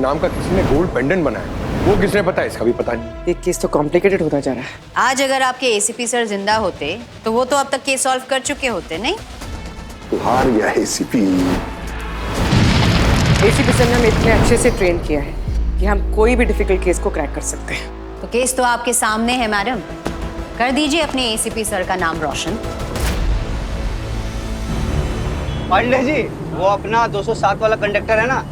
नाम का किसी ने गोल्ड पेंडेंट बनाया, वो किसने पता है, इसका भी पता नहीं। ये केस तो कॉम्प्लिकेटेड होता जा रहा है। आज अगर आपके एसीपी सर जिंदा होते तो वो तो अब तक केस सॉल्व कर चुके होते, नहीं? हार गया एसीपी। एसीपी सर ने हमें इतने अच्छे से ट्रेन किया है कि हम कोई भी डिफिकल्ट केस को क्रैक कर सकते हैं। तो केस तो आपके सामने है मैडम, कर दीजिए अपने एसीपी सर का नाम रोशन। पांडे जी, वो अपना 207 वाला कंडक्टर है ना,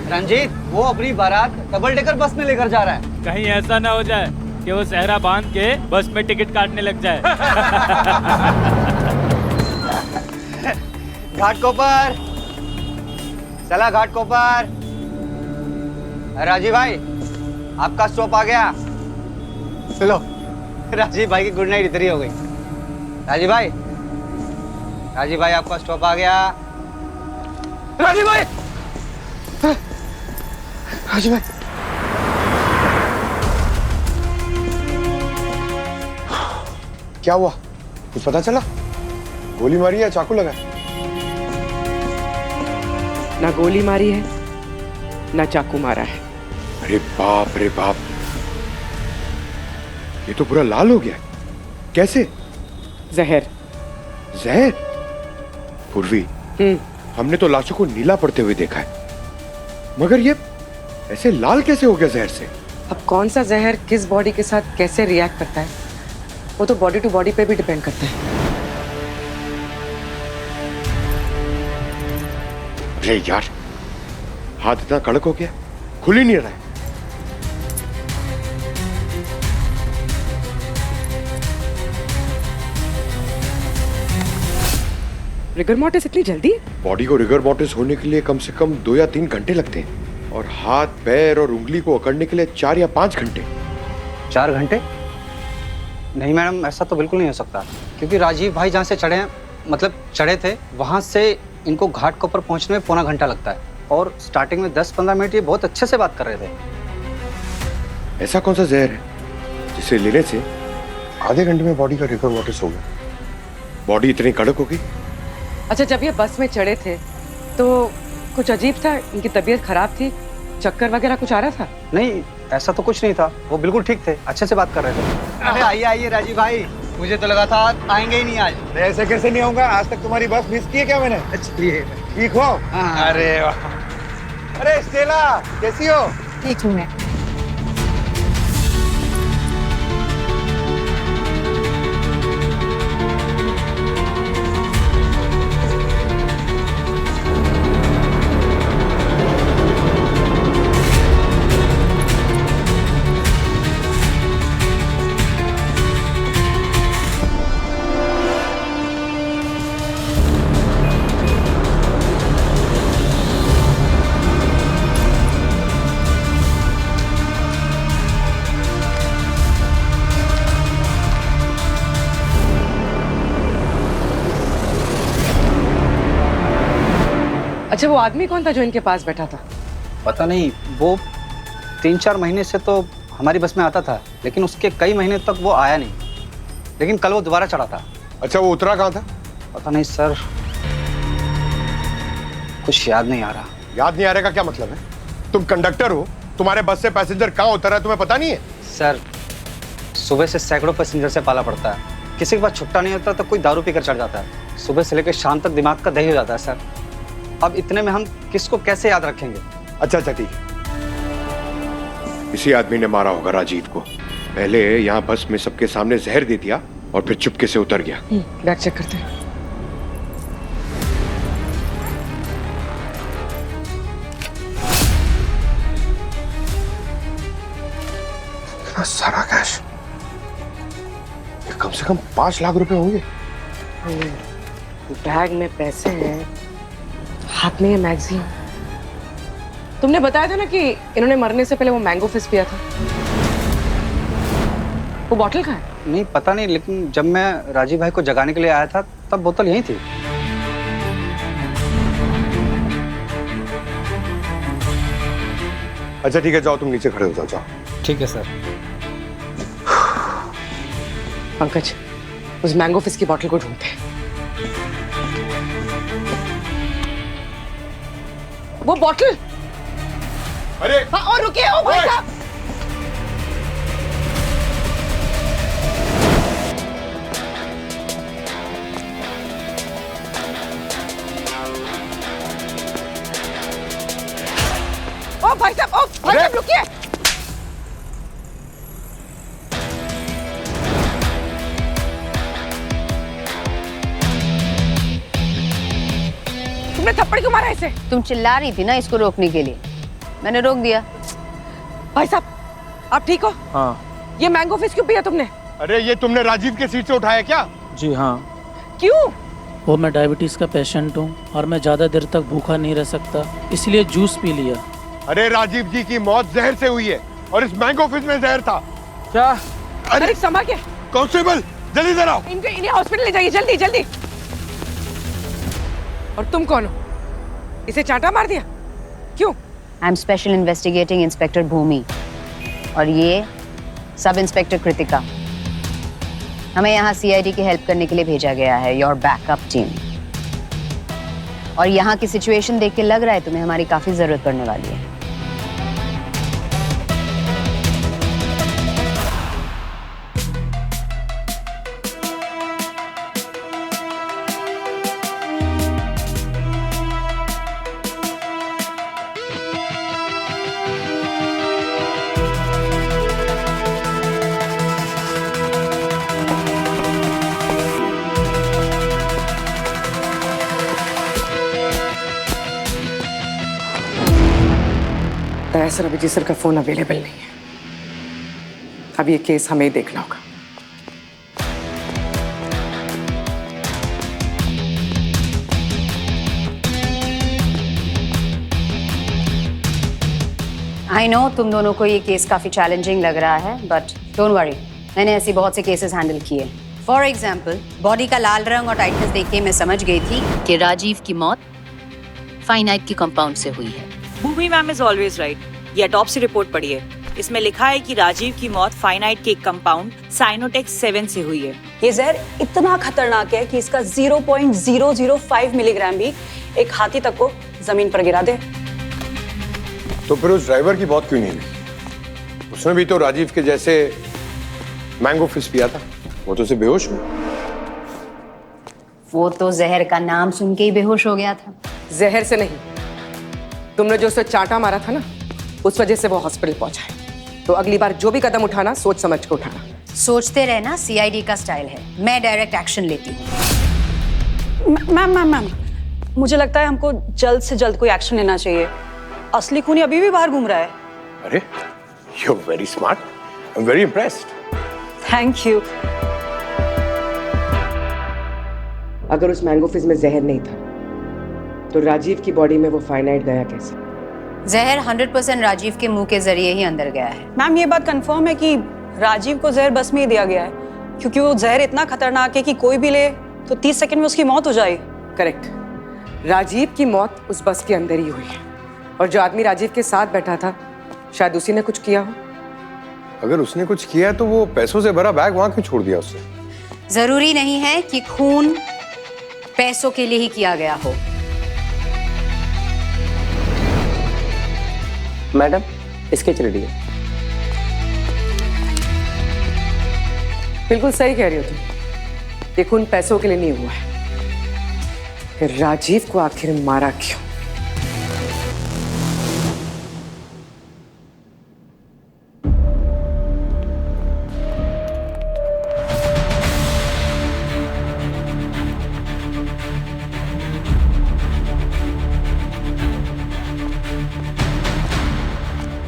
रंजीत, वो अपनी बारात डबल डेकर बस में लेकर जा रहा है। कहीं ऐसा ना हो जाए कि वो सहरा बांध के बस में टिकट काटने लग जाए। घाटकोपर, चला घाटकोपर। राजीव भाई, आपका स्टॉप आ गया। लो, राजीव भाई की गुड नाइट इधर ही हो गई। राजीव भाई, राजीव भाई आपका स्टॉप आ गया। राजीव भाई, राजीव भाई, क्या हुआ, कुछ पता चला? गोली मारी या चाकू लगा? ना गोली मारी है ना चाकू मारा है। अरे बाप रे बाप, ये तो पूरा लाल हो गया। कैसे? जहर। जहर? पूर्वी, हमने तो लाशों को नीला पड़ते हुए देखा है, मगर ये ऐसे लाल कैसे हो गया जहर से? अब कौन सा जहर किस बॉडी के साथ कैसे रिएक्ट करता है, वो तो बॉडी टू बॉडी पे भी डिपेंड करता है। अरे यार, हाथ इतना कड़क हो गया, खुल ही नहीं रहा है। रिगर मोर्टिस इतनी जल्दी? बॉडी को रिगर मोर्टिस होने के लिए कम से कम 2 या 3 घंटे लगते हैं, और हाथ, पैर और उंगली को अकड़ने के लिए 4 या 5 घंटे। 4 घंटे? नहीं मैडम, ऐसा तो बिल्कुल नहीं हो सकता, क्योंकि राजीव भाई जहाँ से चढ़े हैं, मतलब चढ़े थे, वहाँ से इनको घाटकोपर पहुँचने में पौना घंटा लगता है, और स्टार्टिंग में 10-15 मिनट ये बहुत अच्छे से बात कर रहे थे। ऐसा कौन सा जहर है जिसे लेने से आधे घंटे में बॉडी का रिगर मोर्टिस हो गया? बॉडी इतनी कड़क हो गई? अच्छा, जब ये बस में चढ़े थे तो कुछ अजीब था, इनकी तबीयत खराब थी, चक्कर वगैरह कुछ आ रहा था? नहीं, ऐसा तो कुछ नहीं था, वो बिल्कुल ठीक थे, अच्छे से बात कर रहे थे। अरे आइए आइए राजीव भाई, मुझे तो लगा था आएंगे ही नहीं आज। ऐसे कैसे नहीं होगा, आज तक तुम्हारी बस मिस की है क्या मैंने? चलिए। ठीक हो? अरे वाह। अरे स्टेला, कैसी हो? ठीक हूँ मैं। अच्छा, वो आदमी कौन था जो इनके पास बैठा था? पता नहीं, वो 3-4 महीने से तो हमारी बस में आता था, लेकिन उसके कई महीने तक वो आया नहीं, लेकिन कल वो दोबारा चढ़ा था। अच्छा, वो उतरा कहाँ था? पता नहीं सर, कुछ याद नहीं आ रहा। याद नहीं आ रहा का क्या मतलब है? तुम कंडक्टर हो, तुम्हारे बस से पैसेंजर कहाँ उतर रहा है तुम्हें पता नहीं है? सर, सुबह से सैकड़ों पैसेंजर से पाला पड़ता है, किसी के पास छुट्टा नहीं होता तो कोई दारू पीकर चढ़ जाता है, सुबह से लेकर शाम तक दिमाग का दही हो जाता है सर। अब इतने में हम किसको कैसे याद रखेंगे? अच्छा ठीक है, इसी आदमी ने मारा होगा राजीव को। पहले यहाँ बस में सबके सामने जहर दे दिया और फिर चुपके से उतर गया। बैग चेक करते हैं। सारा कैश, ये कम से कम 5 लाख रुपए होंगे। बैग में पैसे हैं, हाथ में ये मैगजीन। तुमने बताया था ना कि इन्होंने मरने से पहले वो मैंगो फिस्ट पिया था, वो बॉटल कहाँ है? नहीं पता नहीं, लेकिन जब मैं राजीव भाई को जगाने के लिए आया था तब बोतल यहीं थी। अच्छा ठीक है, जाओ तुम नीचे खड़े हो जाओ, जाओ। ठीक है सर। पंकज, उस मैंगो फिस्ट की बॉटल को ढूंढते हैं। वो बॉटल, अरे और रुकिए ओ भाई साहब। ओ भाई साहब रुकिए। तुमने थप्पड़ क्यों मारा इसे? तुम चिल्ला रही थी ना इसको रोकने के लिए, मैंने रोक दिया। भाई साहब आप ठीक हो? हाँ ये मैंगो फिश क्यों पिया तुमने? अरे ये तुमने राजीव के सीट से उठाया क्या? जी हाँ। क्यों? वो मैं डायबिटीज़ का पेशेंट हूँ और मैं ज़्यादा देर तक भूखा नहीं रह सकता, इसलिए जूस पी लिया। अरे राजीव जी की मौत जहर से हुई है और इस मैंगो फिश में जहर था। क्या? अरे संभाल के। कांस्टेबल जल्दी इधर आओ। इन्हें हॉस्पिटल ले जाइए जल्दी जल्दी। और तुम कौन हो? इसे चांटा मार दिया क्यों? I am special investigating inspector Bhumi और ये सब इंस्पेक्टर कृतिका। हमें यहाँ सीआईडी की हेल्प करने के लिए भेजा गया है, योर बैकअप टीम। और यहाँ की सिचुएशन देख के लग रहा है तुम्हें हमारी काफी जरूरत पड़ने वाली है। सर अभिजीत सर का फोन अवेलेबल नहीं है। अब ये केस हमें ही देखना होगा। आई नो तुम दोनों को ये केस काफी चैलेंजिंग लग रहा है, बट डोंट वरी, मैंने ऐसी बहुत से केसेस हैंडल किए। फॉर एग्जाम्पल, बॉडी का लाल रंग और टाइटनेस देख के मैं समझ गई थी कि राजीव की मौत फाइनाइट की कंपाउंड से हुई है। भूमि मैम इज ऑलवेज राइट। ये ऑटोप्सी रिपोर्ट पढ़िए, इसमें लिखा है कि राजीव की मौत फाइनाइट के एक कंपाउंड साइनोटेक्स 7 से हुई है। ये जहर इतना खतरनाक है कि इसका 0.005 मिलीग्राम भी एक हाथी तक को जमीन पर गिरा दे। तो फिर उस ड्राइवर की मौत क्यों नहीं हुई? उसने भी तो राजीव के जैसे मैंगो फिश पिया था, वो तो उसे बेहोश हुआ। वो तो जहर का नाम सुन के ही बेहोश हो गया था। जहर से नहीं, तुमने जो उसे चांटा मारा था ना, उस वजह से वो हॉस्पिटल पहुंचा है। तो अगली बार जो भी कदम उठाना सोच समझ के उठाना। सोचते रहना सीआईडी का स्टाइल है, मैं डायरेक्ट एक्शन लेती हूँ। मैम मुझे लगता है हमको जल्द से जल्द कोई एक्शन लेना चाहिए। असली खूनी अभी भी बाहर घूम रहा है। अरे you are very smart, I am very impressed. Thank you. अगर उस मैंगो फिश में जहर नहीं था तो राजीव की बॉडी में वो फाइनाइट गया कैसे? जहर 100% राजीव के मुंह के जरिए ही अंदर गया है। मैम ये बात कंफर्म है कि राजीव को जहर बस में ही दिया गया है, क्योंकि वो जहर इतना खतरनाक है कि कोई भी ले तो 30 सेकंड में उसकी मौत हो जाए। करेक्ट। राजीव की मौत उस बस के अंदर ही हुई है और जो आदमी राजीव के साथ बैठा था शायद उसी ने कुछ किया हो। अगर उसने कुछ किया तो वो पैसों से भरा बैग वहां क्यों छोड़ दिया उसने? जरूरी नहीं है कि खून पैसों के लिए ही किया गया हो। मैडम स्केच रेडी है। बिल्कुल सही कह रही हो तुम, ये खून पैसों के लिए नहीं हुआ है। फिर राजीव को आखिर मारा क्यों?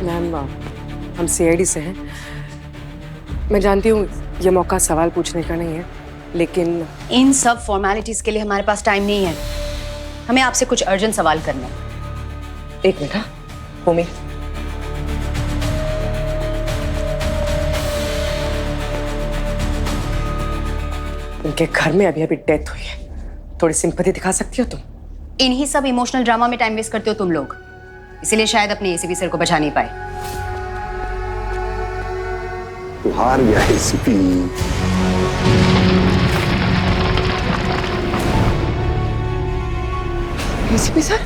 मैम हम सीआईडी से हैं। मैं जानती हूँ ये मौका सवाल पूछने का नहीं है, लेकिन इन सब फॉर्मेलिटीज के लिए हमारे पास टाइम नहीं है। हमें आपसे कुछ अर्जेंट सवाल करना है। एक मिनट। हाँ भूमि, उनके घर में अभी डेथ हुई है, थोड़ी सिंपैथी दिखा सकती हो तुम? इन्हीं सब इमोशनल ड्रामा में टाइम वेस्ट करते हो तुम लोग, इसीलिए शायद अपने एसीपी सर को बचा नहीं पाए। तू हार गया एसीपी। ACP sir?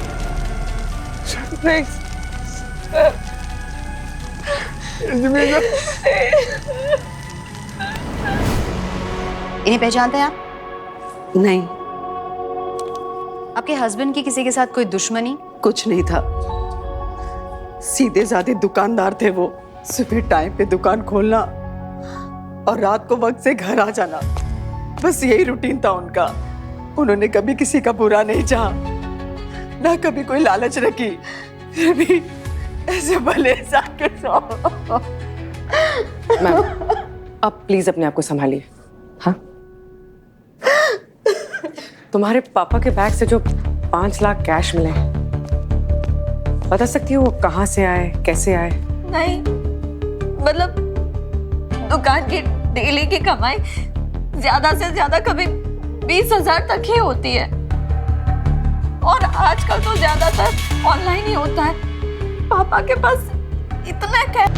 इन्हें पहचानते हैं आप? नहीं, आपके हस्बैंड की किसी के साथ कोई दुश्मनी? कुछ नहीं था। सीधे साधे दुकानदार थे वो। सुबह टाइम पे दुकान खोलना और रात को वक्त से घर आ जाना, बस यही रूटीन था उनका। उन्होंने कभी किसी का बुरा नहीं चाहा, ना कभी कोई लालच रखी, फिर भी ऐसे भले इंसान के साथ। मैम, अब प्लीज अपने आप को संभालिए। हाँ, तुम्हारे पापा के बैग से जो 5 लाख कैश मिले, बता सकती हो वो कहाँ से आए, कैसे आए? नहीं, मतलब दुकान की डेली की कमाई ज्यादा से ज्यादा कभी 20,000 तक ही होती है, और आजकल तो ज्यादातर ऑनलाइन ही होता है। पापा के पास इतना कैश।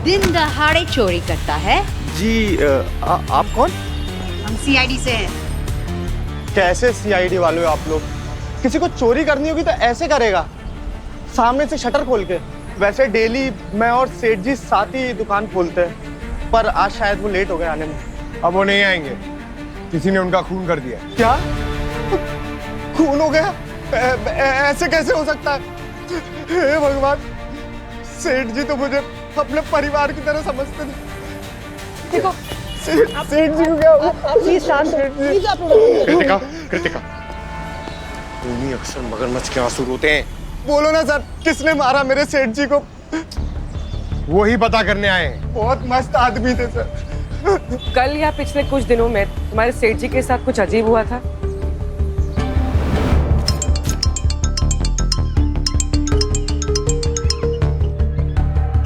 दिन दहाड़े चोरी करता है। जी आप कौन? हम सीआईडी से हैं। कैसे सीआईडी वाले हो आप लोग? किसी को चोरी करनी होगी तो ऐसे करेगा, सामने से शटर खोल के। वैसे डेली मैं और सेठ जी साथ ही दुकान खोलते हैं, पर आज शायद वो लेट हो गए आने में। अब वो नहीं आएंगे, किसी ने उनका खून कर दिया। क्या खून हो गया? ऐसे कैसे हो सकता है? हे भगवान, सेठ जी तो मुझे अपने परिवार की तरह समझते थे। देखो सेठ जी को क्या हुआ? प्लीज शांत रहिए। कृतिका, कृतिका, खूनी अक्सर मगरमच्छ के आंसू रोते हैं। बोलो ना सर, किसने मारा मेरे सेठ जी को? वो ही पता करने आए हैं। बहुत मस्त आदमी थे सर। कल या पिछले कुछ दिनों में तुम्हारे सेठ जी के साथ कुछ अजीब हुआ था?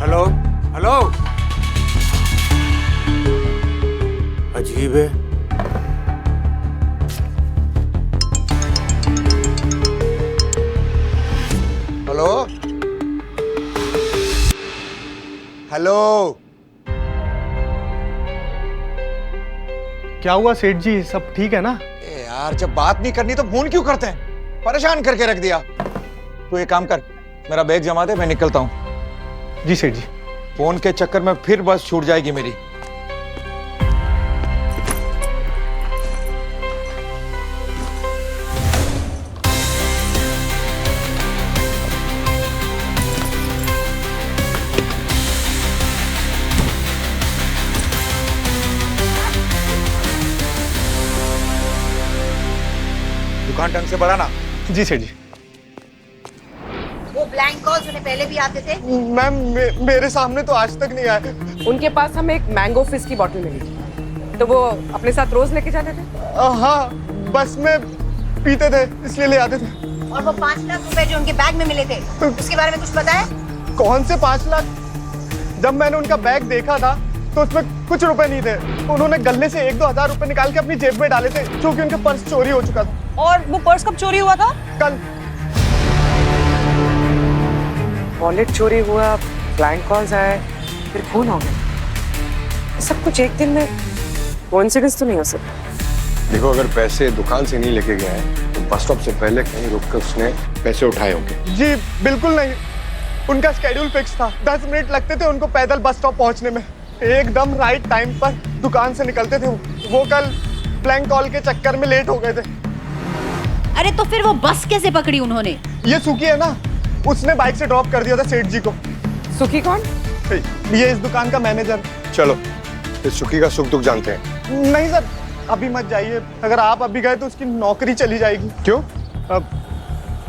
हेलो हेलो, अजीब है। हेलो हेलो, क्या हुआ सेठ जी, सब ठीक है ना? यार जब बात नहीं करनी तो फोन क्यों करते हैं? परेशान करके रख दिया। तू एक काम कर, मेरा बैग जमा दे, मैं निकलता हूँ। जी सेठ जी। फोन के चक्कर में फिर बस छूट जाएगी मेरी। दुकान ढंग से बढ़ाना। जी सेठ जी। वो ब्लैंक कॉल्स उन्हें पहले भी आते थे? मैम मेरे सामने तो आज तक नहीं आए। उनके पास हमें एक मैंगो फिश की बोतल मिली थी, तो वो अपने साथ रोज लेके जाते थे? हाँ, बस में पीते थे इसलिए ले आते थे। और वो 5 लाख रुपए जो उनके बैग में मिले थे, उसके बारे में कुछ पता है? कौन से 5 लाख? जब मैंने उनका बैग देखा था तो उसमें कुछ रुपए नहीं थे। उन्होंने गले से 1-2 हजार रुपए निकाल के अपनी जेब में डाले थे, क्योंकि उनका पर्स चोरी हो चुका था। और वो पर्स कब चोरी हुआ था? कल। वॉलेट चोरी हुआ, ब्लैंक कॉल्स आए, फिर खून हो गया। सब कुछ एक दिन में कोइंसिडेंस तो नहीं हो सकता। देखो, अगर पैसे दुकान से नहीं लेके गया है तो बस स्टॉप से पहले कहीं रुककर उसने पैसे उठाए होंगे। जी बिल्कुल नहीं, उनका स्केड्यूल फिक्स था। 10 मिनट लगते थे उनको पैदल बस स्टॉप पहुंचने में। एकदम राइट टाइम पर दुकान से निकलते थे वो कल ब्लैंक कॉल के चक्कर में लेट हो गए थे। अरे तो फिर वो बस कैसे पकड़ी उन्होंने? ये सुखी है ना, उसने बाइक से ड्रॉप कर दिया था सेठ जी को। सुखी कौन? ये इस दुकान का मैनेजर। चलो, इस सुखी का सुख दुख जानते हैं। नहीं सर, अभी मत जाइए। अगर आप अभी गए तो उसकी नौकरी चली जाएगी। क्यों? अब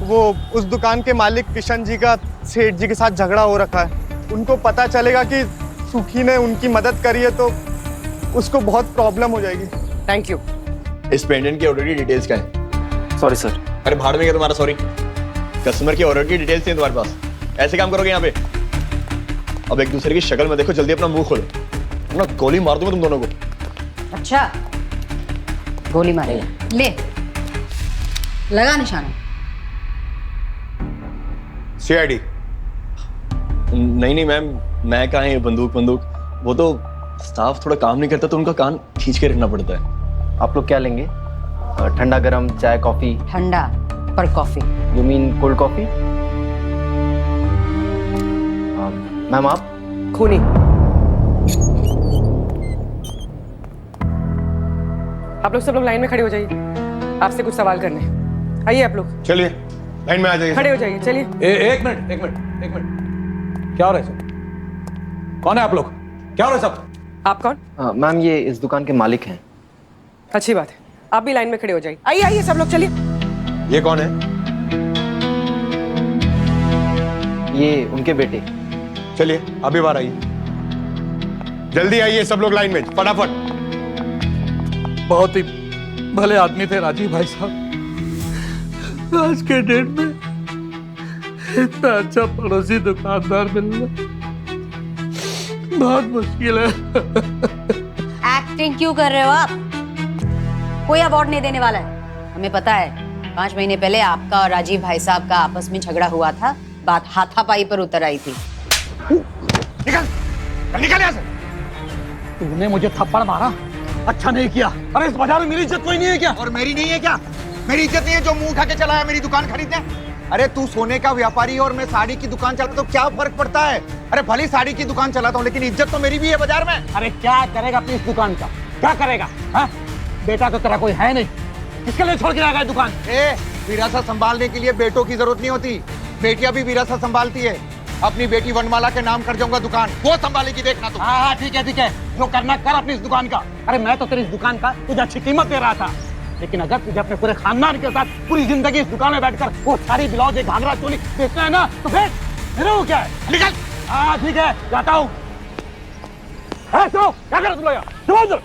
वो उस दुकान के मालिक किशन जी का सेठ जी के साथ झगड़ा हो रखा है। उनको पता चलेगा कि सुखी ने उनकी मदद करी है तो उसको बहुत प्रॉब्लम हो जाएगी। Thank you. इस पेंडेंट की ऑर्डर की डिटेल्स क्या है? Sorry sir. अरे भाड़ में क्या तुम्हारा सॉरी? कस्टमर की ऑर्डर की डिटेल्स नहीं तुम्हारे पास? ऐसे काम करोगे यहाँ पे? अब एक दूसरे की शक्ल में देखो, जल्दी अपना मुंह खोलो, वरना गोली मार दूंगा तुम दोनों को। अच्छा, गोली मारेगा? ले, लगा निशाना। सीआईडी? नहीं मैम, मैं कहाँ है बंदूक? वो तो स्टाफ थोड़ा काम नहीं करता तो उनका कान खींच के रखना पड़ता है। आप लोग क्या लेंगे? ठंडा गरम चाय कॉफी? ठंडा पर coffee. You mean cold coffee? Ma'am आप खूनी। आप लोग सब लोग लाइन में खड़े हो जाइए, आपसे कुछ सवाल करने हैं। आइए आप लोग, चलिए लाइन में आ जाइए। खड़े हो जाइए, चलिए। एक मिनट, क्या हो रहा है सब? कौन है आप लोग? क्या हो रहा है सब? आप कौन? मैम ये इस दुकान के मालिक हैं। अच्छी बात है, आप भी लाइन में खड़े हो जाइए। आइए आइए सब लोग, चलिए। ये कौन है? ये उनके बेटे। चलिए अभी बाहर आइए, जल्दी आइए सब लोग लाइन में, फटाफट। बहुत ही भले आदमी थे राजीव भाई साहब। आज के डेट में इतना अच्छा पड़ोसी दुकानदार मिलना बहुत मुश्किल है। एक्टिंग क्यों कर रहे हो आप? कोई अवार्ड नहीं देने वाला है। हमें पता है 5 महीने पहले आपका और राजीव भाई साहब का आपस में झगड़ा हुआ था, बात हाथापाई पर उतर आई थी। निकल यहाँ से। तूने मुझे थप्पड़ मारा, अच्छा नहीं किया। अरे इस बाजार में मेरी इज्जत कोई नहीं है क्या? और मेरी नहीं है क्या? मेरी इज्जत नहीं है जो मुंह उठा के चला है मेरी दुकान खरीदने? अरे तू सोने का व्यापारी और मैं साड़ी की दुकान चलाता तो क्या फर्क पड़ता है? अरे भली साड़ी की दुकान चलाता हूँ लेकिन इज्जत तो मेरी भी है बाजार में। अरे क्या करेगा अपनी इस दुकान का? क्या करेगा? हाँ? बेटा तो तेरा कोई है नहीं, किसके लिए छोड़ के आ गया दुकान? विरासत संभालने के लिए बेटों की जरूरत नहीं होती, बेटियां भी विरासत संभालती है। अपनी बेटी वनमाला के नाम कर जाऊंगा दुकान, वो संभालेगी, देखना तुम। हाँ ठीक है, जो करना कर अपनी इस दुकान का। अरे मैं तो तेरी इस दुकान का तुझे अच्छी कीमत दे रहा था, लेकिन अगर तुझे अपने पूरे खानदान के साथ पूरी जिंदगी इस दुकान में बैठकर वो सारी ब्लाउज, घाघरा, चोली बेचना है ना, तो फिर मेरा वो क्या है? निकल। हाँ ठीक है, जाता हूँ। क्या कर तुम लोग?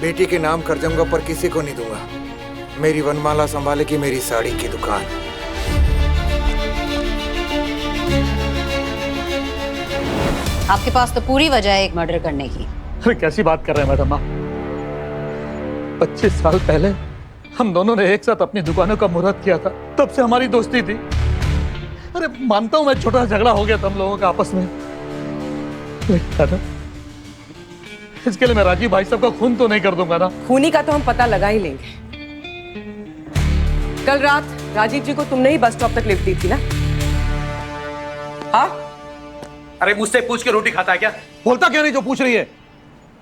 बेटी के नाम कर जाऊंगा पर किसी को नहीं दूंगा। मेरी वनमाला संभालेगी मेरी साड़ी की दुकान। आपके पास तो पूरी वजह है एक मर्डर करने की। अरे कैसी बात कर रहे हैं मैडम? 25 साल पहले हम दोनों ने एक साथ अपनी दुकानों का मुहूर्त किया था, तब से हमारी दोस्ती थी। अरे मानता हूं मैं छोटा झगड़ा हो गया था हम लोगों का आपस में, लेकिन इसके लिए मैं राजीव भाई साहब का खून तो नहीं कर दूंगा ना। खूनी का तो हम पता लगा ही लेंगे। कल रात राजीव जी को तुमने ही बस स्टॉप तक लिफ्ट दी थी ना? हाँ? अरे मुझसे पूछ के रोटी खाता है क्या? बोलता क्यों नहीं जो पूछ रही है?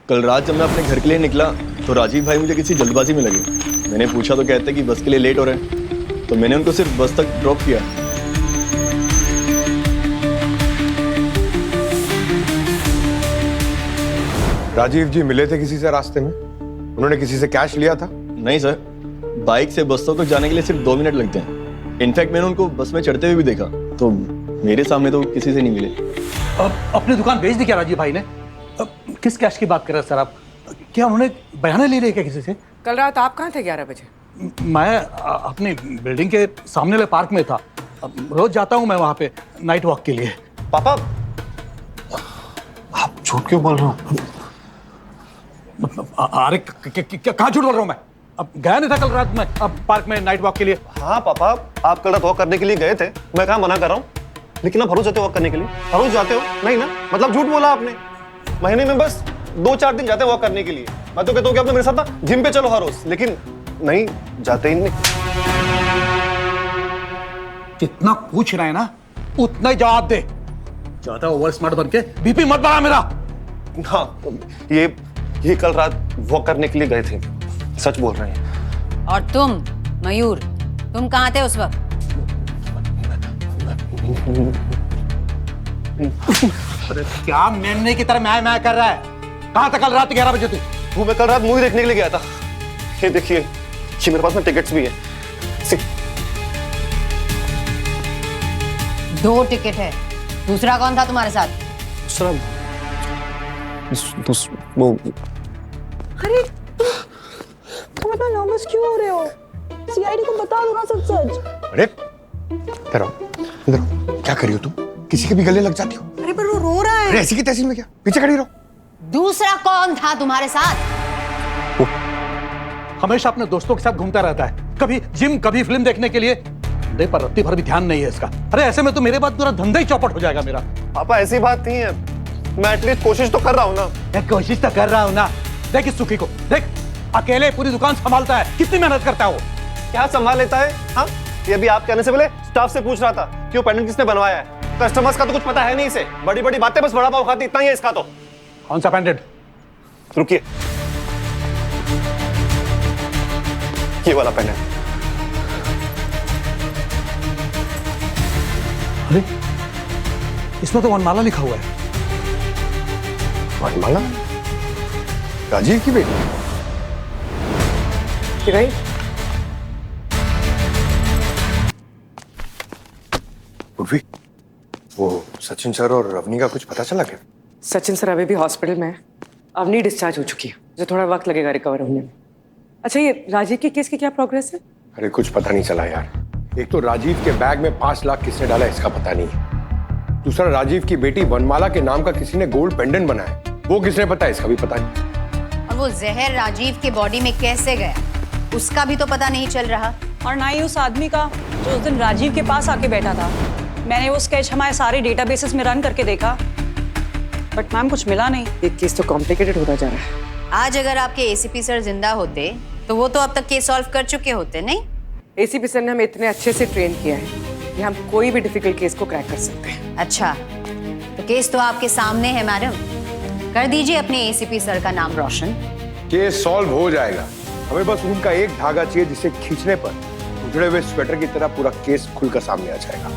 कल रात जब मैं अपने घर के लिए निकला तो राजीव भाई मुझे किसी जल्दबाजी में लगे। मैंने पूछा तो कहते कि बस के लिए लेट हो रहे हैं, तो मैंने उनको सिर्फ बस तक ड्रॉप किया। राजीव जी मिले थे किसी से रास्ते में? उन्होंने किसी से कैश लिया था? नहीं सर, बाइक से बस तक जाने के लिए सिर्फ 2 मिनट लगते हैं। इनफैक्ट मैंने उनको बस में चढ़ते हुए भी देखा, तो मेरे सामने तो किसी से नहीं मिले। अपनी दुकान बेच दी क्या राजीव भाई ने? किस कैश की बात कर रहे हैं सर आप? क्या उन्होंने बयाने ले रहे क्या किसी से? कल रात आप कहाँ थे 11 बजे? मैं अपनी बिल्डिंग के सामने वाले पार्क में था। रोज जाता हूँ मैं वहाँ पे नाइट वॉक के लिए। पापा आप झूठ क्यों बोल रहे हो? अरे कहाँ झूठ बोल रहा हूँ मैं? अब गया नहीं था कल रात में अब पार्क में नाइट वॉक के लिए। हाँ पापा, आप कल रात वॉक करने के लिए गए थे, मैं कहाँ मना कर रहा हूँ, लेकिन आप हर रोज जाते हो वॉक करने के लिए? हर रोज जाते हो? नहीं ना, मतलब झूठ बोला आपने। महीने में बस 2-4 दिन जाते हैं वॉक करने के लिए। मैं तो कहता हूँ कि आपने मेरे साथ ना जिम पे चलो हर रोज, लेकिन नहीं जाते ही नहीं। जितना पूछ रहे हैं ना उतना ही जवाब दे। ज्यादा ओवर स्मार्ट बन के बीपी मत बढ़ा मेरा। हाँ, ये कल रात वॉक करने के लिए गए थे, सच बोल रहे हैं। और तुम मयूर, तुम कहाँ थे उस वक्त? अरे क्या मेमने की तरह मैं कर रहा है? कहाँ था कल रात 11 बजे तू? वो मैं कल रात मूवी देखने के लिए गया था। ये देखिए, ये मेरे पास में टिकट्स भी है। 2 टिकट है। दूसरा कौन था तुम्हारे साथ? वो अरे तुम इतना नर्वस क्यों हो रहे हो? सीआईडी को बता दो ना सच। अरे इधर आओ, क्या करी हो तुम? किसी के भी गले लग जाती हो? अरे पर वो रो रहा है। अरे ऐसी की तहसील में क्या? पीछे खड़ी रहो। दूसरा कौन था तुम्हारे साथ? हमेशा अपने दोस्तों के साथ घूमता रहता है, कभी जिम कभी फिल्म देखने के लिए। धंधे पर रत्ती भर भी ध्यान नहीं है इसका। अरे ऐसे में तो मेरे बाद पूरा धंधा ही चौपट हो जाएगा मेरा। पापा ऐसी बात नहीं है, मैं एटलीस्ट कोशिश तो कर रहा हूँ ना। कोशिश तो कर रहा हूँ ना। देख इस सुखी को, देख अकेले पूरी दुकान संभालता है, कितनी मेहनत करता है वो। क्या संभाल लेता है? हाँ, ये भी आप कहने से पहले स्टाफ से पूछ रहा था कि वो पेंडेंट किसने बनवाया है। कस्टमर्स का तो कुछ पता है नहीं इसे, बड़ी बड़ी बातें बस बड़ा पाव खाती, इतना ही है इसका तो। कौन सा पेंडेंट? रुकिए, ये वाला पेंडेंट। अरे इसमें तो वनमाला लिखा हुआ है। वनमाला? राजीव की बेटी? भाई उर्वी, वो सचिन सर और रवनी का कुछ पता चला क्या? सचिन सर अभी भी हॉस्पिटल में है, अवनी डिस्चार्ज हो चुकी है, जो थोड़ा वक्त लगेगा रिकवर होने में। अच्छा, ये राजीव के केस की क्या प्रोग्रेस है? अरे कुछ पता नहीं चला यार। एक तो राजीव के बैग में 5 लाख किसने डाला इसका पता नहीं है। दूसरा, राजीव की बेटी वनमाला के नाम का किसी ने गोल्ड पेंडेंट बनाया, वो किसने पता है इसका भी पता नहीं। और वो जहर राजीव के बॉडी में कैसे गया उसका भी तो पता नहीं चल रहा। और ना ही उस आदमी का जो उस दिन राजीव के पास आके बैठा था। मैंने वो स्केच हमारे सारे डेटाबेसेस में रन करके देखा, बट मैम कुछ मिला नहीं। ये केस तो कॉम्प्लिकेटेड होता जा रहा है। आज अगर आपके एसीपी सर जिंदा होते तो वो तो अब तक केस सॉल्व कर चुके होते, नहीं? एसीपी सर ने हमें इतने अच्छे से ट्रेन किया है कि हम कोई भी डिफिकल्ट केस को क्रैक कर सकते हैं। अच्छा, तो केस तो आपके सामने है मैडम, कर दीजिए अपने एसीपी सर का नाम रोशन। केस सॉल्व हो जाएगा, हमें बस उनका एक धागा चाहिए जिसे खींचने पर उजड़े हुए स्वेटर की तरह पूरा केस खुलकर सामने आ जाएगा।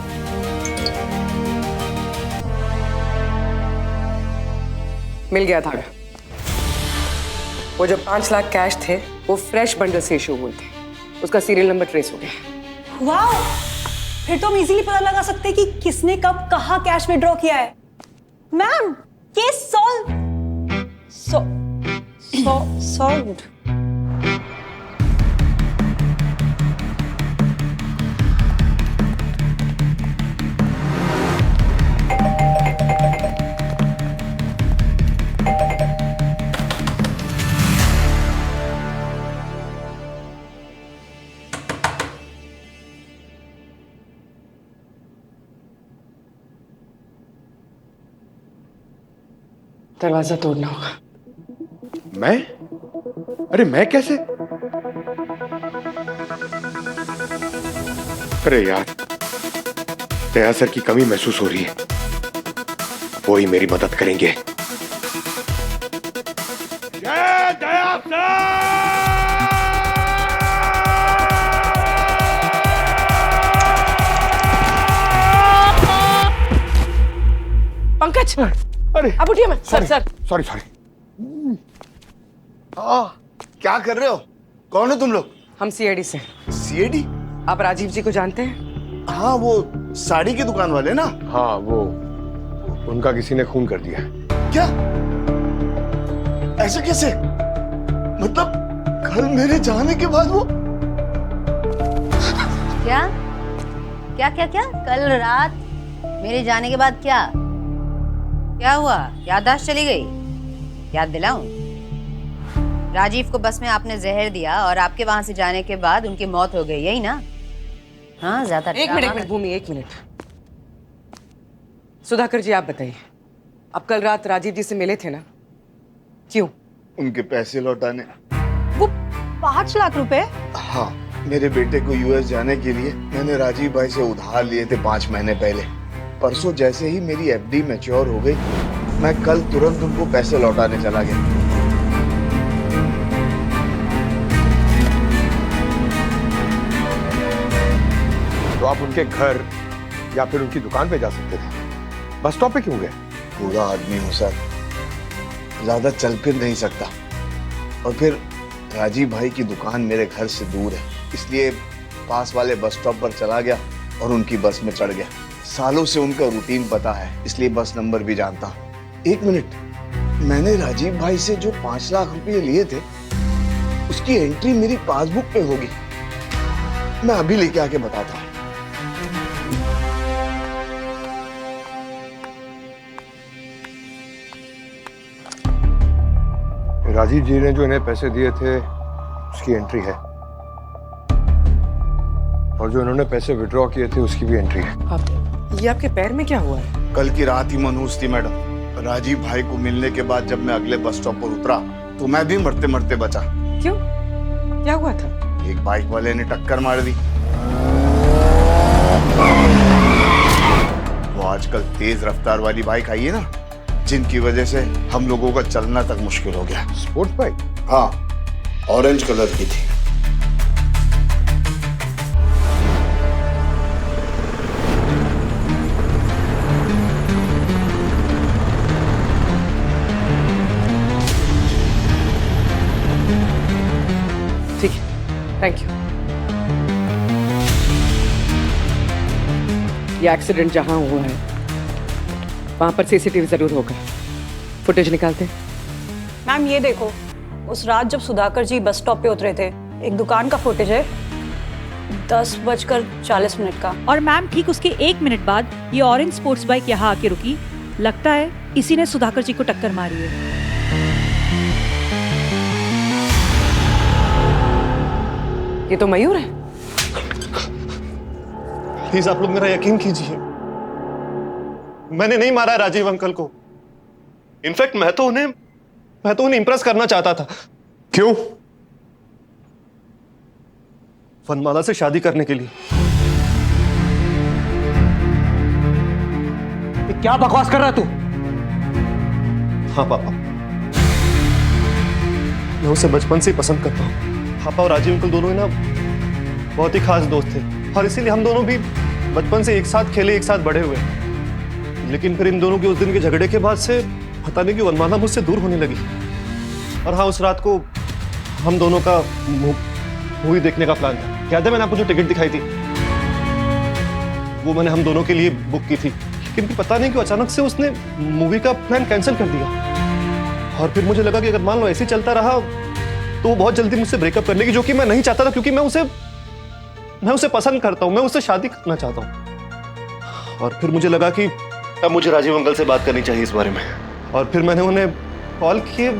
मिल गया धागा। वो जो 5 लाख कैश थे वो फ्रेश बंडल से इशू हुए थे, उसका सीरियल नंबर ट्रेस हो गया। वाह, फिर तो हम इजीली पता लगा सकते हैं कि किसने कब कहाँ कैश विड्रॉ किया है। Ma'am, case solved. दरवाजा तोड़ना होगा। मैं? अरे मैं कैसे? अरे यार, दया सर की कमी महसूस हो रही है, वो ही मेरी मदद करेंगे। जय दया सर! पंकज, अरे अब उठिए मत। Sir sorry. क्या कर रहे हो? कौन हो तुम लोग? हम सीआईडी से। सीआईडी? आप राजीव जी को जानते हैं? हाँ, वो साड़ी की दुकान वाले ना? हाँ, वो उनका किसी ने खून कर दिया। क्या? ऐसे कैसे? मतलब कल मेरे जाने के बाद वो क्या क्या क्या क्या? कल रात मेरे जाने के बाद क्या हुआ? याददाश्त चली गई? याद दिलाऊं? राजीव को बस में आपने जहर दिया और आपके वहां से जाने के बाद उनकी मौत हो गई, यही ना? हाँ, ज्यादा। एक मिनट भूमि, एक मिनट। सुधाकर जी, आप बताइए, आप कल रात राजीव जी से मिले थे ना? क्यों? उनके पैसे लौटाने। वो 5 लाख रुपए? हाँ, मेरे बेटे को यूएस जाने के लिए मैंने राजीव भाई से उधार लिए थे 5 महीने पहले। परसों जैसे ही मेरी एफडी मैच्योर हो गई, मैं कल तुरंत उनको पैसे लौटाने चला गया। तो आप उनके घर या फिर उनकी दुकान पे जा सकते थे, बस स्टॉप पे क्यों गए? पूरा आदमी हूँ सर, ज्यादा चल फिर नहीं सकता, और फिर राजीव भाई की दुकान मेरे घर से दूर है, इसलिए पास वाले बस स्टॉप पर चला गया और उनकी बस में चढ़ गया। सालों से उनका रूटीन पता है, इसलिए बस नंबर भी जानता हूँ। 1 मिनट, मैंने राजीव भाई से जो 5 लाख रुपए लिए थे उसकी एंट्री मेरी पासबुक पे होगी। मैं अभी लेके आके बताता हूँ। राजीव जी ने जो इन्हें पैसे दिए थे उसकी एंट्री है, और जो इन्होंने पैसे विड्रॉ किए थे उसकी भी एंट्री है। ये आपके पैर में क्या हुआ है? कल की रात ही मनहूस थी मैडम। राजीव भाई को मिलने के बाद जब मैं अगले बस स्टॉप पर उतरा तो मैं भी मरते मरते बचा। क्यों? क्या हुआ था? एक बाइक वाले ने टक्कर मार दी। वो आज आजकल तेज रफ्तार वाली बाइक आई है ना, जिनकी वजह से हम लोगों का चलना तक मुश्किल हो गया। Sports bike? हाँ, ऑरेंज कलर की थी। ठीक है, थैंक यू। ये एक्सीडेंट जहां हुआ है वहां पर सीसीटीवी जरूर होगा, फुटेज निकालते हैं। मैम ये देखो, उस रात जब सुधाकर जी बस स्टॉप पे उतरे थे, एक दुकान का फुटेज है 10:40 का। और मैम ठीक उसके 1 मिनट बाद ये ऑरेंज स्पोर्ट्स बाइक यहाँ आके रुकी। लगता है इसी ने सुधाकर जी को टक्कर मारी है। ये तो मयूर है। प्लीज आप लोग मेरा यकीन कीजिए, मैंने नहीं मारा है राजीव अंकल को। इनफैक्ट मैं तो उन्हें इंप्रेस करना चाहता था। क्यों? वनमाला से शादी करने के लिए। ये क्या बकवास कर रहा तू? हाँ पापा, मैं उसे बचपन से ही पसंद करता हूँ। पापा और राजीव अंकल दोनों ही ना बहुत ही खास दोस्त थे, और इसीलिए हम दोनों भी बचपन से एक साथ खेले, एक साथ बड़े हुए। लेकिन फिर इन दोनों के उस दिन के झगड़े के बाद से पता नहीं क्यों वनमाला मुझसे दूर होने लगी। और हाँ, उस रात को हम दोनों का मूवी देखने का प्लान था। याद है मैंने आपको जो टिकट दिखाई थी, वो मैंने हम दोनों के लिए बुक की थी। लेकिन फिर पता नहीं क्यों अचानक से उसने मूवी का प्लान कैंसिल कर दिया। और फिर मुझे लगा कि अगर मान लो ऐसे चलता रहा तो वो बहुत जल्दी मुझसे ब्रेकअप कर लेगी, जो कि मैं नहीं चाहता था, क्योंकि मैं उसे पसंद करता हूँ, मैं उससे शादी करना चाहता हूँ। और फिर मुझे लगा कि अब मुझे राजीव अंकल से बात करनी चाहिए इस बारे में। और फिर मैंने उन्हें कॉल किए,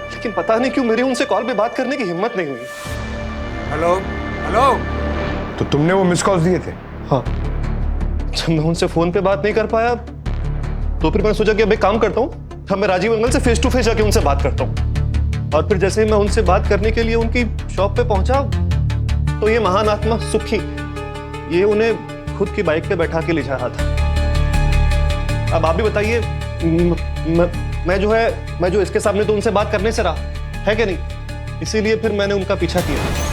लेकिन पता नहीं क्यों मेरी उनसे कॉल पे बात करने की हिम्मत नहीं हुई। हेलो हेलो, तो तुमने वो मिस कॉल्स दिए थे? हाँ, जब मैं उनसे फोन पे बात नहीं कर पाया तो फिर मैंने सोचा कि अब एक काम करता हूँ, अब मैं राजीव अंकल से फेस टू फेस जाके उनसे बात करता हूँ। और फिर जैसे ही मैं उनसे बात करने के लिए उनकी शॉप पे पहुंचा तो ये महान आत्मा सुखी ये उन्हें खुद की बाइक पे बैठा के ले जा रहा था। अब आप भी बताइए, मैं जो इसके सामने तो उनसे बात करने से रहा है कि नहीं, इसीलिए फिर मैंने उनका पीछा किया।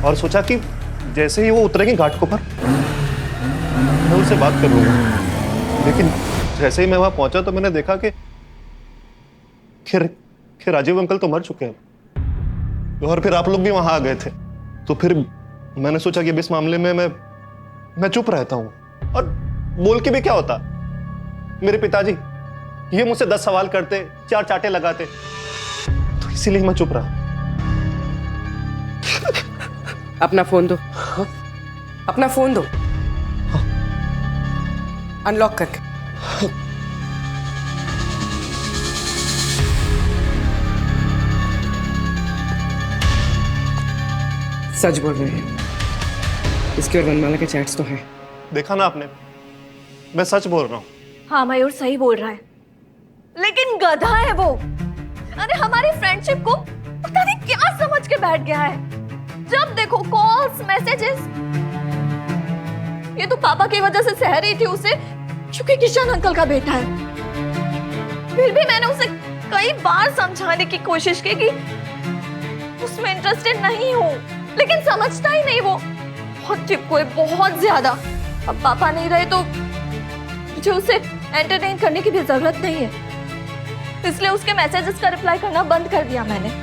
और सोचा कि जैसे ही वो उतरेंगे घाटों पर मैं उनसे बात कर लूंगा। लेकिन जैसे ही मैं वहां पहुंचा तो मैंने देखा कि राजीव अंकल तो मर चुके हैं, और फिर आप लोग भी वहां आ गए थे। तो फिर मैंने सोचा कि इस मामले में मैं चुप रहता हूं, और बोल के भी क्या होता। मेरे पिताजी ये मुझसे 10 सवाल करते, 4 चाटे लगाते, तो इसीलिए मैं चुप रहा। अपना फोन दो। अपना फोन दो। अनलॉक करके। सच बोल रहे हैं, इसके और वनमाला के चैट्स तो हैं। देखा ना आपने, मैं सच बोल रहा हूँ। हाँ मयूर सही बोल रहा है, लेकिन गधा है वो। अरे हमारी फ्रेंडशिप को पता नहीं क्या समझ के बैठ गया है। जब देखो कॉल्स, मैसेजेस। ये तो पापा की वजह से सह रही थी उसे, क्योंकि किशन अंकल का बेटा है। फिर भी मैंने उसे कई बार समझाने की कोशिश की कि उसमें इंटरेस्टेड नहीं हूँ, लेकिन समझता ही नहीं वो। बहुत चिपको है, बहुत ज्यादा। अब पापा नहीं रहे तो मुझे उसे एंटरटेन करने की भी जरूरत नहीं है, इसलिए उसके मैसेजेस का रिप्लाई करना बंद कर दिया मैंने।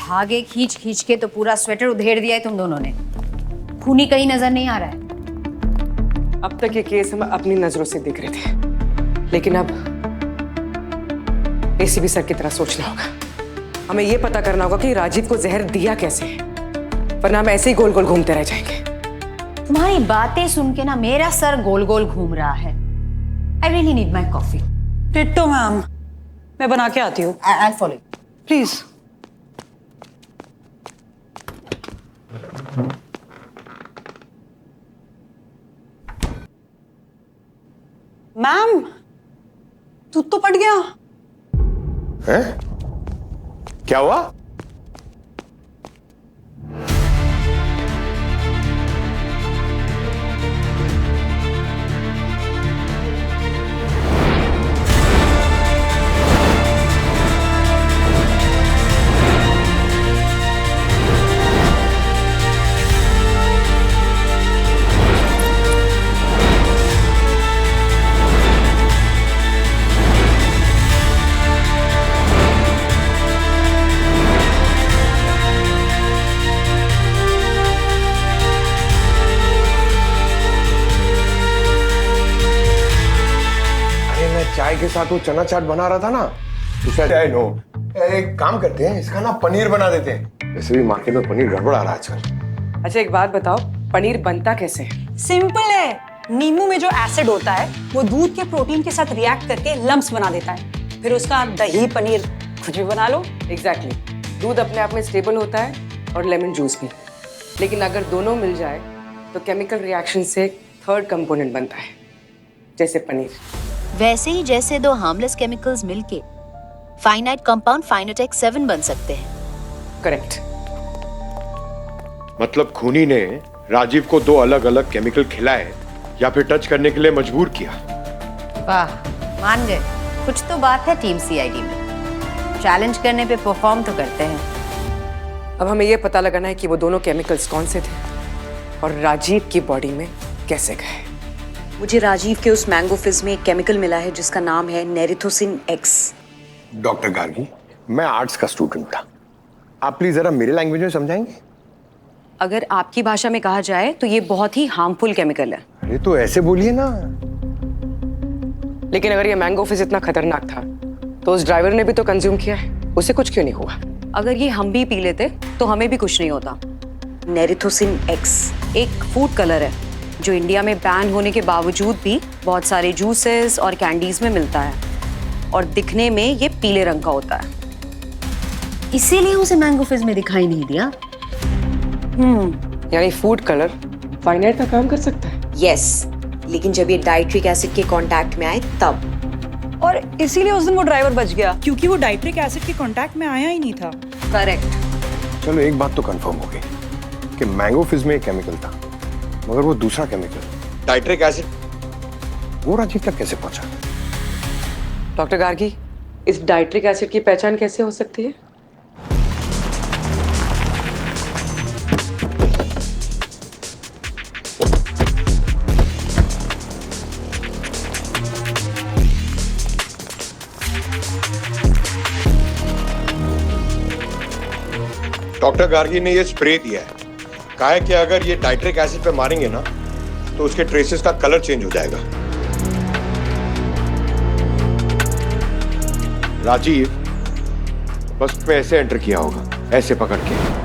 धागे खींच खींच के तो पूरा स्वेटर उधेड़ दिया है तुम दोनों ने। खूनी कहीं नजर नहीं आ रहा है। अब तक ये केस हम अपनी नजरों से देख रहे थे, लेकिन अब एसीपी सर की तरह सोचना होगा। हमें ये पता करना होगा कि राजीव को जहर दिया कैसे है, वरना हम ऐसे ही गोल गोल घूमते रह जाएंगे। तुम्हारी बातें सुन के ना मेरा सर गोल गोल घूम रहा है। I really need my coffee. Ditto ma'am, मैं बना के आती हूँ। I follow please. दूध तो फट गया। हैं? क्या हुआ? चाय के साथ वो चना चाट बना रहा था ना, तो शायद आई नो एक काम करते हैं, इसका ना पनीर बना देते हैं। वैसे भी मार्केट में पनीर गड़बड़ आ रहा है आजकल। अच्छा एक बात बताओ, पनीर बनता कैसे है? सिंपल है, नींबू में जो एसिड होता है वो दूध के प्रोटीन के साथ रिएक्ट करके लम्प्स बना देता है, फिर उसका दही पनीर कुछ भी बना लो। एग्जैक्टली, दूध अपने आप में स्टेबल होता है और लेमन जूस भी, लेकिन अगर दोनों मिल जाए तो केमिकल रिएक्शन से थर्ड कंपोनेंट बनता है, जैसे पनीर। वैसे ही जैसे दो हार्मलेस केमिकल्स मिलके फाइनाइट कंपाउंड फाइनोटेक 7 बन सकते हैं। करेक्ट। मतलब खूनी ने राजीव को दो अलग अलग केमिकल खिलाए या फिर टच करने के लिए मजबूर किया। वाह, मान गए। कुछ तो बात है टीम सीआईडी में, चैलेंज करने पे परफॉर्म तो करते हैं। अब हमें ये पता लगाना है कि वो दोनों केमिकल्स कौन से थे और राजीव की बॉडी में कैसे गए। मुझे राजीव के उस मैंगो फिज में एक केमिकल मिला है जिसका नाम है नेरिथोसिन एक्स। डॉक्टर गार्गी, मैं आर्ट्स का स्टूडेंट था, आप प्लीज जरा मेरे लैंग्वेज में समझाएंगे? अगर आपकी भाषा में कहा जाए तो ये बहुत ही हार्मफुल केमिकल है। अरे तो ऐसे बोलिए ना। लेकिन अगर ये मैंगो फिज इतना खतरनाक था तो उस ड्राइवर ने भी तो कंज्यूम किया है, उसे कुछ क्यों नहीं हुआ? अगर ये हम भी पी लेते तो हमें भी कुछ नहीं होता। नेरिथोसिन एक्स एक फूड कलर है जो इंडिया में बैन होने के बावजूद भी बहुत सारे जूसेस और कैंडीज में मिलता है और दिखने में ये पीले रंग का होता है। इसीलिए उसे मैंगो फिज में दिखाई नहीं दिया। यानी फूड कलर फाइनाइट का काम कर सकता है? यस, लेकिन जब ये डाइट्रिक एसिड के कांटेक्ट में आए तब। और इसीलिए उस दिन वो ड्राइवर बच गया, क्योंकि वो डाइट्रिक एसिड के कांटेक्ट में आया ही नहीं था। करेक्ट। चलो एक बात तो कंफर्म हो गई कि मैंगो फिज में एक केमिकल था, मगर वो दूसरा केमिकल टाइट्रिक एसिड वो राजीव तक कैसे पहुंचा? डॉक्टर गार्गी, इस डाइट्रिक एसिड की पहचान कैसे हो सकती है? डॉक्टर गार्गी ने ये स्प्रे दिया है, कहा है कि अगर ये टाइट्रिक एसिड पे मारेंगे ना तो उसके ट्रेसेस का कलर चेंज हो जाएगा। राजीव बस पे ऐसे एंटर किया होगा, ऐसे पकड़ के।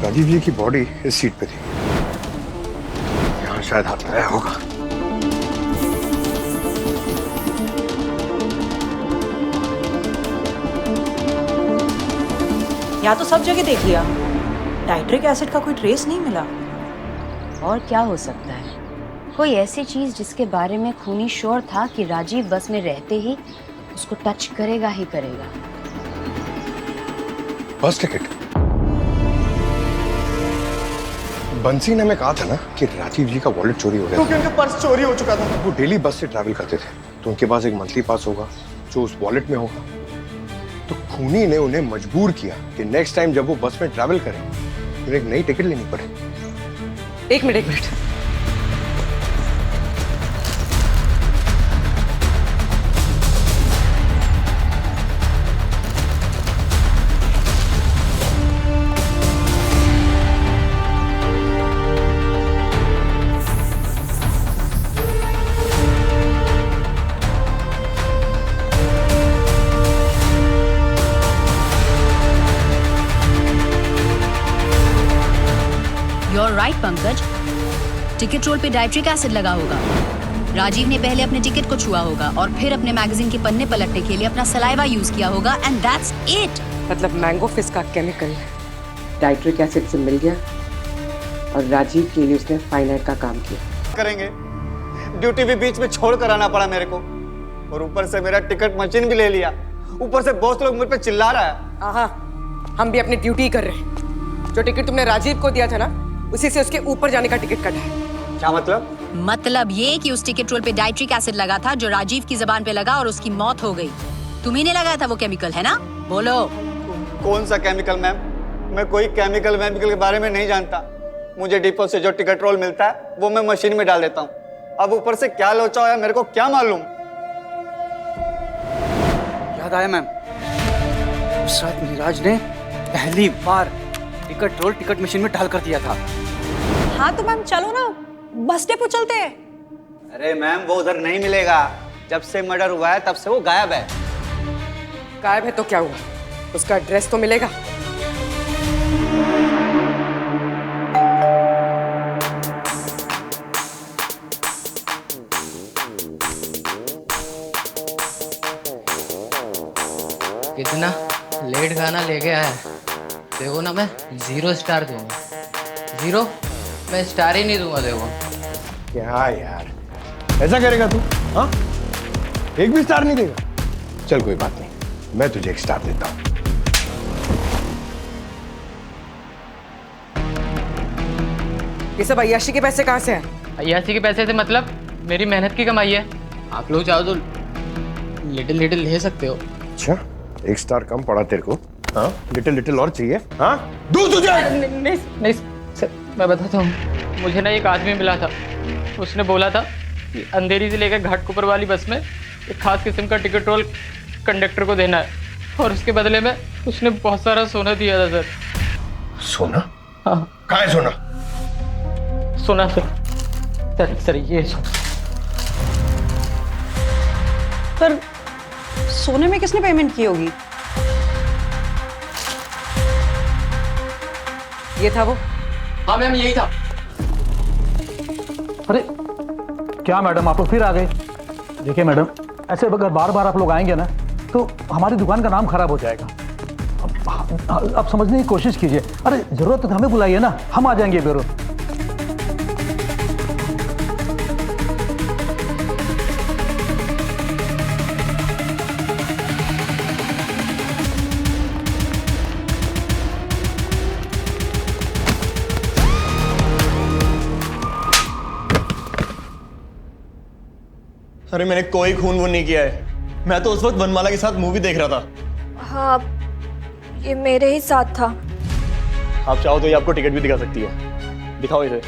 राजीव जी की बॉडी इस सीट पे थी, यहाँ शायद हाथ लगाया होगा। या तो सब जगह देख लिया, डाइट्रिक एसिड का कोई ट्रेस नहीं मिला। और क्या हो सकता है? कोई ऐसी चीज जिसके बारे में खूनी श्योर था कि राजीव बस में रहते ही उसको टच करेगा ही करेगा। बस टिकट? बंसी ने हमें कहा था ना कि राजीव जी का वॉलेट चोरी हो गया, क्योंकि उनका पर्स चोरी हो चुका था। वो डेली बस से ट्रैवल करते थे, तो उनके पास एक मंथली पास होगा जो उस वॉलेट में होगा। तो खूनी ने उन्हें मजबूर किया कि नेक्स्ट टाइम जब वो बस में ट्रैवल करें उन्हें एक नई टिकट लेनी पड़े। एक minute. You're right, Pankaj. Ticket roll पे डाइट्रिक एसिड लगा होगा। राजीव ने पहले अपने टिकट को छुआ होगा और फिर अपने मैगजीन के पन्ने पलटने के लिए अपना सलाइवा यूज किया होगा एंड दैट्स इट। मतलब मैंगो फिश का केमिकल डाइट्रिक एसिड से मिल गया और राजीव के लिए उसने फाइनाइट का काम किया। करेंगे, ड्यूटी भी बीच में छोड़ कर आना पड़ा मेरे को, और ऊपर से मेरा टिकट मशीन भी ले लिया। ऊपर से बहुत लोग मुझ पे चिल्ला रहा है। आहा, हम भी अपनी ड्यूटी कर रहे हैं। जो टिकट तुमने राजीव को दिया था ना, उसी से उसके ऊपर जाने का टिकट कटा है। क्या मतलब? मतलब ये कि उस टिकट रोल पे डाइट्रिक एसिड लगा था जो राजीव की जबान पे लगा और उसकी मौत हो गई। तुम्ही ने लगाया था वो केमिकल, है ना? बोलो। कौन सा केमिकल मैम? मैं कोई केमिकल के बारे में नहीं जानता। मुझे डिपो से जो टिकट रोल मिलता है वो मैं मशीन में डाल देता हूँ। अब ऊपर से क्या लोचा होया मेरे को क्या मालूम। याद आया मैम, उस रात नीरज ने पहली बार टिकट रोल टिकट मशीन में डाल कर दिया था। हाँ तो मैम चलो ना, बस डिपो चलते हैं। अरे मैम वो उधर नहीं मिलेगा। जब से मर्डर हुआ है तब से वो गायब है। गायब है तो क्या हुआ, उसका एड्रेस तो मिलेगा। कितना लेट गाना ले गया है। देखो ना, मैं 0 स्टार दूंगा। 0? मैं स्टार ही नहीं दूंगा। देखो क्या यार, ऐसा करेगा तू? हाँ, एक भी स्टार नहीं देगा? चल कोई बात नहीं, मैं तुझे 1 स्टार देता हूं। ये सब अय्याशी के पैसे कहाँ से हैं? अय्याशी के पैसे से मतलब मेरी मेहनत की कमाई है। आप लोग चाहो तो लिटिल लिटिल ले सकते हो। अच्छा, 1 स्टार कम पड़ा तेरे को? हाँ, लिटिल और चाहिए? हाँ, दूर तुझे। नहीं सर, मैं बताता हूँ। मुझे ना एक आदमी मिला था, उसने बोला था कि अंधेरी से लेकर घाटकोपर वाली बस में एक खास किस्म का टिकट रोल कंडक्टर को देना है, और उसके बदले में उसने बहुत सारा सोना दिया था सर। सोना? हाँ। कहाँ है सोना? सोना सर ये पर सोने में किसने पेमेंट की होगी? ये था वो? हाँ मैम, यही था। अरे क्या मैडम, आप लोग फिर आ गए? देखिए मैडम, ऐसे अगर बार बार आप लोग आएंगे ना तो हमारी दुकान का नाम खराब हो जाएगा। अब समझने की कोशिश कीजिए। अरे जरूरत तो हमें बुलाइए ना, हम आ जाएंगे जरूर। अरे मैंने कोई खून वून नहीं किया है। मैं तो उस वक्त वनमाला के साथ मूवी देख रहा था। हाँ, ये मेरे ही साथ था। आप चाहो तो ये आपको टिकट भी दिखा सकती है। दिखाओ इसे।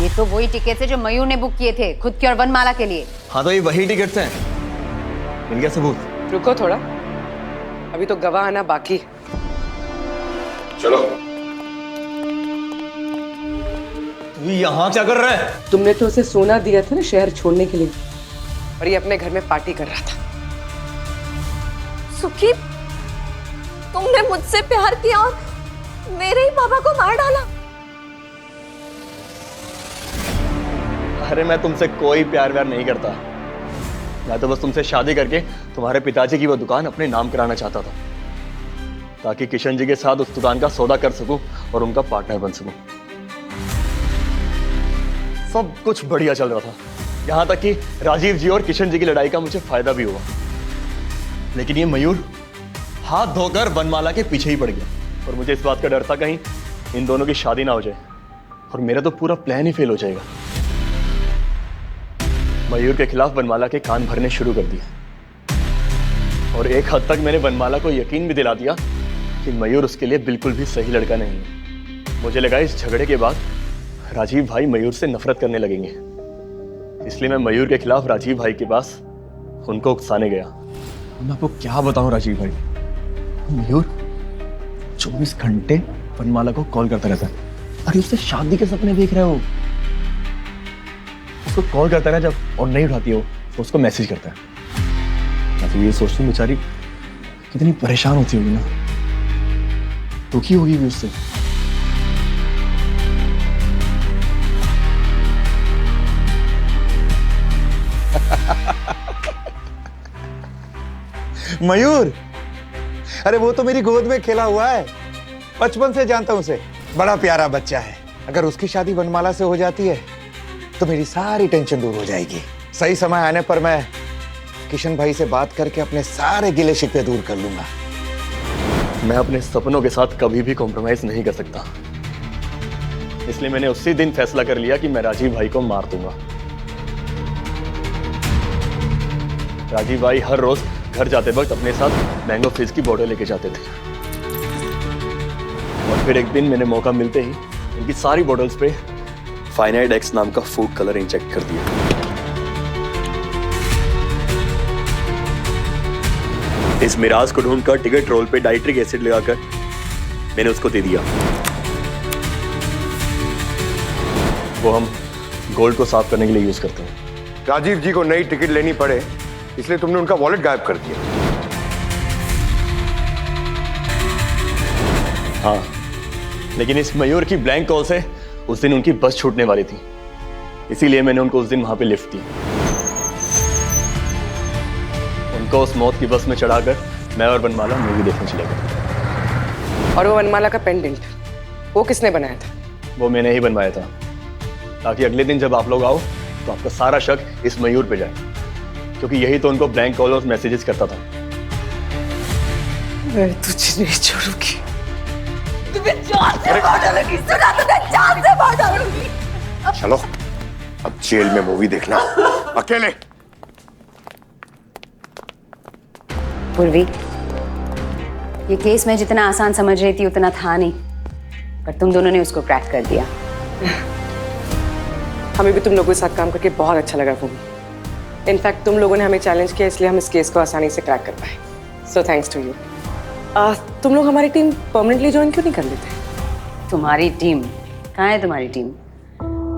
ये तो वही टिकट है जो मयूर ने बुक किए थे खुद की और वनमाला के लिए। हाँ तो ये वही टिकट्स हैं। मिल गया सबूत? रुको थोड़ा, अभी तो गवाह आना बाकी। चलो। तू यहाँ क्या कर रहा है? तुमने तो उसे सोना दिया था ना शहर छोड़ने के लिए, और ये अपने घर में पार्टी कर रहा था। सुखी, तुमने मुझसे प्यार किया और मेरे ही पापा को मार डाला। अरे मैं तुमसे कोई प्यार व्यार नहीं करता। मैं तो बस तुमसे शादी करके तुम्हारे पिताजी की वो दुकान अपने नाम कराना चाहता था, ताकि किशन जी के साथ उस दुकान का सौदा कर सकूं और उनका पार्टनर बन सकूं। सब कुछ बढ़िया चल रहा था, यहां तक कि राजीव जी और किशन जी की लड़ाई का मुझे फायदा भी हुआ। लेकिन ये मयूर हाथ धोकर वनमाला के पीछे ही पड़ गया, और मुझे इस बात का डर था कहीं इन दोनों की शादी ना हो जाए और मेरा तो पूरा प्लान ही फेल हो जाएगा। मयूर के खिलाफ वनमाला के कान भरने शुरू कर दिए, और एक हद तक मैंने वनमाला को यकीन भी दिला दिया कि मयूर उसके लिए बिल्कुल भी सही लड़का नहीं है। मुझे लगा इस झगड़े के बाद राजीव भाई मयूर से नफरत करने लगेंगे, इसलिए मैं मयूर के खिलाफ राजीव भाई के पास उनको उकसाने गया। मैं आपको क्या बताऊं राजीव भाई, मयूर 24 घंटे वनमाला को कॉल करता रहता है। अरे उससे शादी के सपने देख रहे हो। उसको कॉल करता रहा जब और नहीं उठाती हो, वो उसको मैसेज करता है। मैं तो ये सोचती हूँ बेचारी कितनी परेशान होती होगी ना, दुखी होगी भी उससे। मयूर, अरे वो तो मेरी गोद में खेला हुआ है, बचपन से जानता हूं उसे, बड़ा प्यारा बच्चा है। अगर उसकी शादी वनमाला से हो जाती है तो मेरी सारी टेंशन दूर हो जाएगी। सही समय आने पर मैं किशन भाई से बात करके अपने सारे गिले शिकवे दूर कर लूंगा। मैं अपने सपनों के साथ कभी भी कॉम्प्रोमाइज नहीं कर सकता, इसलिए मैंने उसी दिन फैसला कर लिया कि मैं राजीव भाई को मार दूंगा। राजीव भाई हर रोज घर जाते वक्त अपने साथ मैंगो फिज की बोतल लेके जाते थे, और फिर एक दिन मैंने मौका मिलते ही उनकी सारी बोतल्स पे फाइनाइड एक्स नाम का फूड कलर इंजेक्ट कर दिया। इस मिराज को ढूंढकर टिकट रोल पे डाइट्रिक एसिड लगाकर मैंने उसको दे दिया। वो हम गोल्ड को साफ करने के लिए यूज करते हैं। राजीव जी को नई टिकट लेनी पड़े इसलिए तुमने उनका वॉलेट गायब कर दिया। हाँ, लेकिन इस मयूर की ब्लैंक कॉल से उस दिन उनकी बस छूटने वाली थी, इसीलिए मैंने उनको उस दिन वहां पे लिफ्ट दी। उनको उस मौत की बस में चढ़ाकर मैं और वनमाला मूवी देखने चले गए। और वो वनमाला का पेंडेंट वो किसने बनाया था? वो मैंने ही बनवाया था, ताकि अगले दिन जब आप लोग आओ तो आपका सारा शक इस मयूर पे जाए, क्योंकि यही तो उनको ब्लैंक कॉल और मैसेजेस करता था। मैं तुझे नहीं छोड़ूंगी। तुम्हें जान से मार डालूंगी, सुना तुझे जान से मार डालूंगी। चलो अब जेल में मूवी देखना अकेले। पूर्वी, ये केस मैं जितना आसान समझ रही थी उतना था नहीं, पर तुम दोनों ने उसको क्रैक कर दिया। हमें भी तुम लोगों के साथ काम करके बहुत अच्छा लगा भूमि। इनफैक्ट तुम लोगों ने हमें चैलेंज किया, इसलिए हम इस केस को आसानी से क्रैक कर पाए। So thanks to you. तुम लोग हमारी टीम परमानेंटली ज्वाइन क्यों नहीं कर लेते? तुम्हारी टीम? कहाँ है तुम्हारी टीम?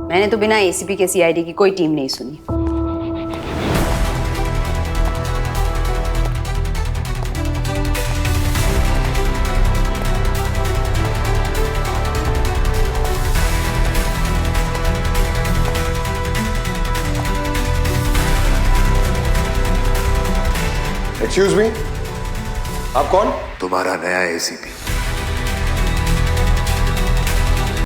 मैंने तो बिना एसीपी के सीआईडी की कोई टीम नहीं सुनी। एक्सक्यूज मी, आप कौन? तुम्हारा नया एसीपी।